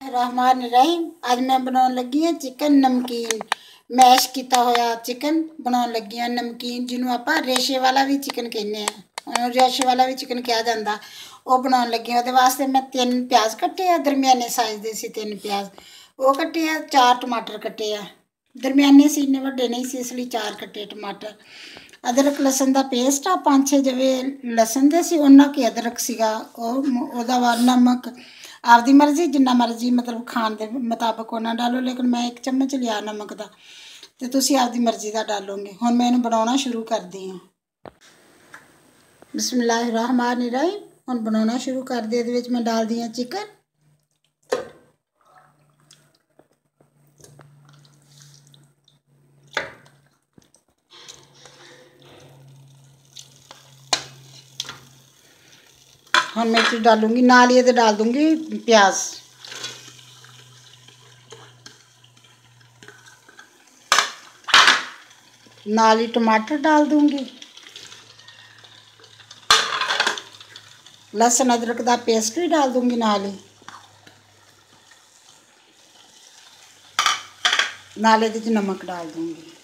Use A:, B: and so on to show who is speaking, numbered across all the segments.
A: रहमान रहीम। अज मैं बनाने लगी हाँ चिकन नमकीन। मैश किया होया चिकन बनाने लगी हाँ नमकीन, जिन्होंने आप रेशे वाला भी चिकन कहने हैं, रेशे वाला भी चिकन कहा जाता, वो बनाने लगी हाँ। वास्ते मैं 3 प्याज कट्टे आ, दरमियाने साइज के सी 3 प्याज वो कट्टे आ, 4 टमाटर कट्टे आ, दरमियाने सी, इन्ने वड्डे नहीं सी, इसलिए 4 कट्टे टमाटर। अदरक लसन का पेस्ट आ 5-6 जवे लसन दे सी, उन्ना के अदरक सीगा, ओहदा बाद नमक आपकी मर्जी, जिन्ना मर्जी मतलब खान के मुताबिक उन्ना डालो, लेकिन मैं 1 चम्मच लिया नमक का, तो तुसी आपकी मर्जी का डालोगे। हुण मैं इन्हूं बनाना शुरू करदी हाँ। बिस्मिल्लाहिर्रहमानिर्रहीम। हुण बनाना शुरू कर दी। इहदे विच मैं डाल दी हाँ चिकन, हम मैं डालूंगी, नाल ही डाल दूंगी प्याज, नाल ही टमाटर डाल दूंगी, लहसुन अदरक का पेस्ट भी डाल दूंगी नाल ही, नाल इहदे नमक डाल दूंगी।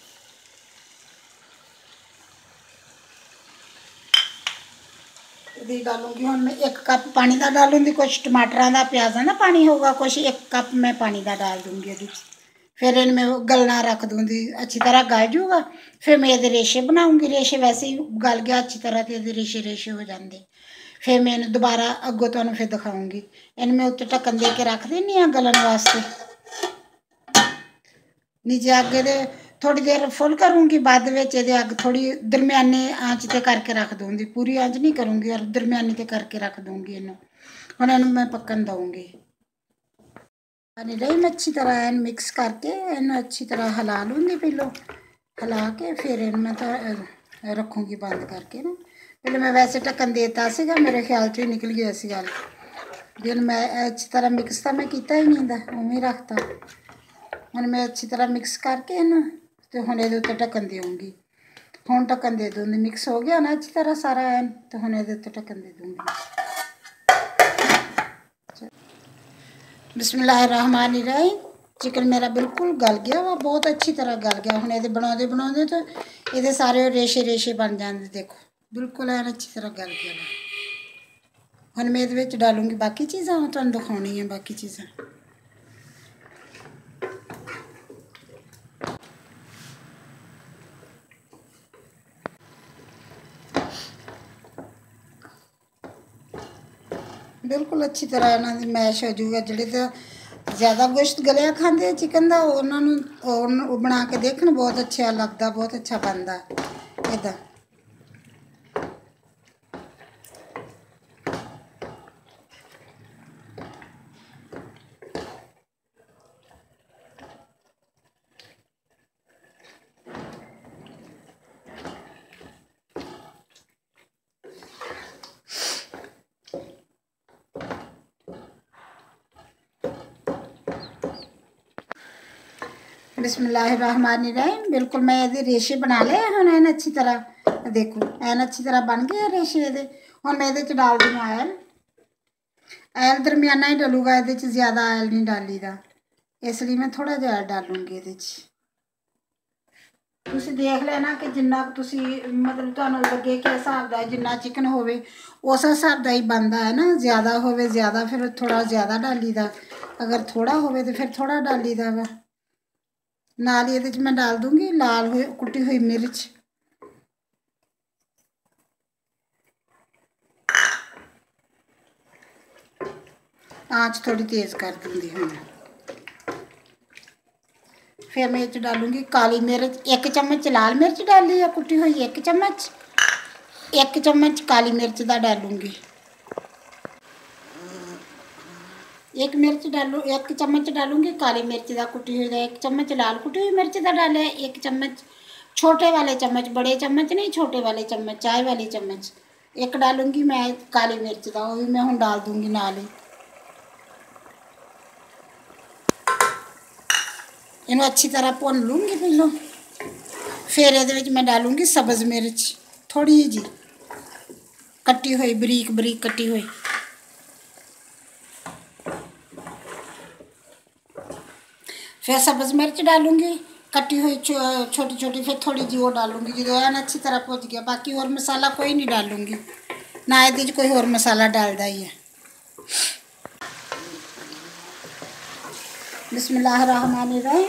A: डालूंगी हूँ मैं 1 कप पानी का डालूंगी, कुछ टमाटरों का प्याज़ों का पानी होगा, कुछ 1 कप मैं पानी का डाल दूंगी ये। फिर इन मैं गलना रख दूंगी, अच्छी तरह गल जूगा। फिर मैं ये रेशे बनाऊंगी, रेशे वैसे ही गल गया अच्छी तरह, तो ये रेशे रेशे हो जाते। फिर मैं इन्हें दोबारा अगों तुहानूं फिर दिखाऊंगी। इन मैं उत्ते ढक्कन दे के रख देनी हाँ गलन वास्ते। नीचे अग दे थोड़ी देर फुल करूँगी, बाद विच इहदे अग थोड़ी दरमियाने आँच ते करके रख दूँगी, पूरी आँच नहीं करूँगी और दरमियानी ते करके रख दूँगी इन्हूं। हुण इहनूं मैं पकन दूँगी। पानी रही मैं अच्छी तरह एन मिक्स करके इन्हूं अच्छी तरह हिला लूँगी, पहलों हिला के फिर इन मैं तो रखूँगी बंद करके ना। पहले मैं वैसे ढक्कन देता सीगा, मेरे ख्याल चों ही निकल गया सी गल, जिन मैं अच्छी तरह मिक्स तो मैं किया ही नहीं, उवें ही रखता। हुण मैं अच्छी तरह मिक्स करके इन्हूं तो हुण इहदे उत्ते ढक्कन देऊँगी। हुण ढक्कन दे दूँगी, मिक्स हो गया ना अच्छी तरह सारा एन, तो हुण इहदे उत्ते ढक्कन दे दूँगी। बिस्मिल्लाहिर्रहमानिर्रहीम। चिकन मेरा बिल्कुल गल गया वा, बहुत अच्छी तरह गल गया। हुण इहदे बनाउंदे बनाउंदे तो इहदे सारे रेशे रेशे बन जाते, देखो बिल्कुल एन अच्छी तरह गल गया। हुण मैं इहदे विच डालूँगी बाकी चीज़ां, तुहानूं दिखाउणी है बाकी चीज़ां। बिल्कुल अच्छी तरह इन्हां दी मैश हो जूगा। जिहड़े तो ज़्यादा गोश्त गलिया खांदे चिकन का, उन्होंने बना के देखन बहुत अच्छा लगता, बहुत अच्छा बनता इदा। बिस्मिल्लाहिर्रहमानिर्रहीम। बिल्कुल मैं ये रेशे बना ले हम एन अच्छी तरह, देखो एन अच्छी तरह बन गए रेशे ये। हम ये डाल दी आयल, आयल दरमियाना ही डलूगा, ये ज़्यादा आयल नहीं डाली दा, इसलिए मैं थोड़ा जहा डालूंगी। ये तुसी देख लेना कि जिन्ना तुसी मतलब तुहानूं लगे कि हिसाब दा जिन्ना चिकन होवे उस हिसाब दा ही बनता है ना। ज़्यादा होवे ज़्यादा, फिर थोड़ा ज़्यादा डाली दा, अगर थोड़ा होवे तो फिर थोड़ा डाली दा वा। नाल ही ये मैं डाल दूँगी लाल हुई कुटी हुई मिर्च, आँच थोड़ी तेज़ कर दूँगी हूँ। फिर मैं ये डालूँगी काली मिर्च, 1 चम्मच लाल मिर्च डाली है कुटी हुई, 1 चम्मच, 1 चम्मच काली मिर्च का डालूँगी। 1 मिर्च डालू, 1 चम्मच डालूँगी काली मिर्च का कुटी हुई, 1 चम्मच लाल कुटी हुई मिर्च का डाले, 1 चम्मच छोटे वाले चम्मच, बड़े चम्मच नहीं छोटे वाले चम्मच, चाय वाले चम्मच 1 डालूँगी मैं काली मिर्च का, वो भी मैं हूँ डाल दूँगी नाल ही। इन्हूं अच्छी तरह भुन लूँगी पहलों, फिर ये मैं डालूँगी सब्ज़ मिर्च थोड़ी जी कट्टी हुई, बरीक बरीक कट्टी हुई। फिर सब्ज़ मिर्च डालूंगी कटी हुई छोटी छोटी, फिर थोड़ी जी वो डालूंगी जो है ना अच्छी तरह भुज गया। बाकी और मसाला कोई नहीं डालूंगी ना, ये कोई और मसाला डालदा ही है। बिस्मिल्लाहिर्रहमानिर्रहीम।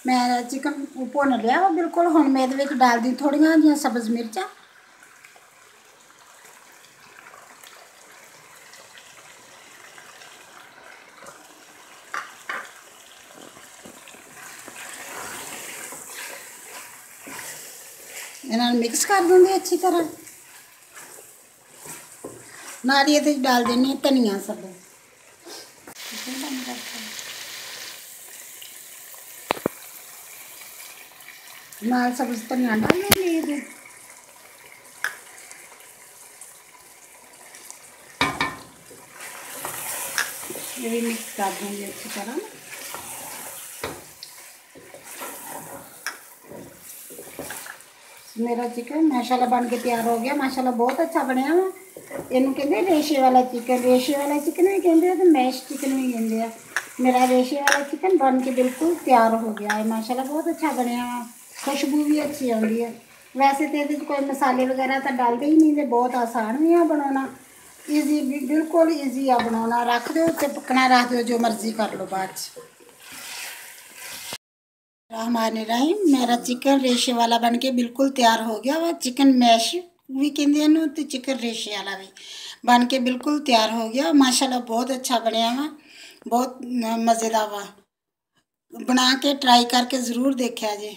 A: मैं चिकन भुन लिया बिल्कुल। हुण मैं ये डाल दी थोड़ियां जिहियां सब्ज़ मिर्चां। इन्हें मिक्स कर दूँगी अच्छी तरह। नाल ये डाल देनी धनिया सब। नाल सब्ज़ धनिया डाल देंगे। ये भी मिक्स कर दूँगी अच्छी तरह। मेरा चिकन माशाल्लाह बन के तैयार हो गया। माशाल्लाह बहुत अच्छा बनया वा। इनू कहते रेशे वाला चिकन, रेशे वाला चिकन भी कहते तो मैश चिकन भी कहते हैं। मेरा रेशे वाला चिकन बन के बिल्कुल तैयार हो गया है। माशाल्लाह बहुत अच्छा बनया वा। खुशबू भी अच्छी आती है। वैसे तो ये कोई मसाले वगैरह तो डालते ही नहीं, बहुत आसान भी है बनाना। ईजी भी बिल्कुल ईजी है बनाना। रख दो तो पकना रख दो, जो मर्जी कर लो बाद। रहमानिर्रहीम। मेरा चिकन रेशे वाला बन के बिल्कुल तैयार हो गया वा। चिकन मैश भी कहते हैं तो चिकन रेशे वाला भी बन के बिल्कुल तैयार हो गया। माशाल्लाह बहुत अच्छा बनया वा, बहुत मज़ेदार वा। बना के ट्राई करके ज़रूर देखा जे।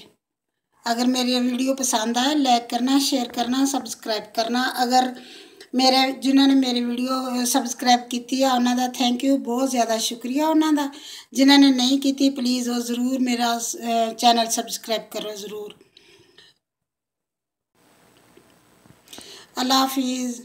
A: अगर मेरी वीडियो पसंद आए लाइक करना, शेयर करना, सब्सक्राइब करना। अगर मेरे जिन्होंने मेरी वीडियो सब्सक्राइब की है उन्होंने थैंक यू, बहुत ज़्यादा शुक्रिया उन्होंने। जिन्होंने नहीं की प्लीज़ वो ज़रूर मेरा चैनल सब्सक्राइब करो ज़रूर। अल्लाह हाफिज़।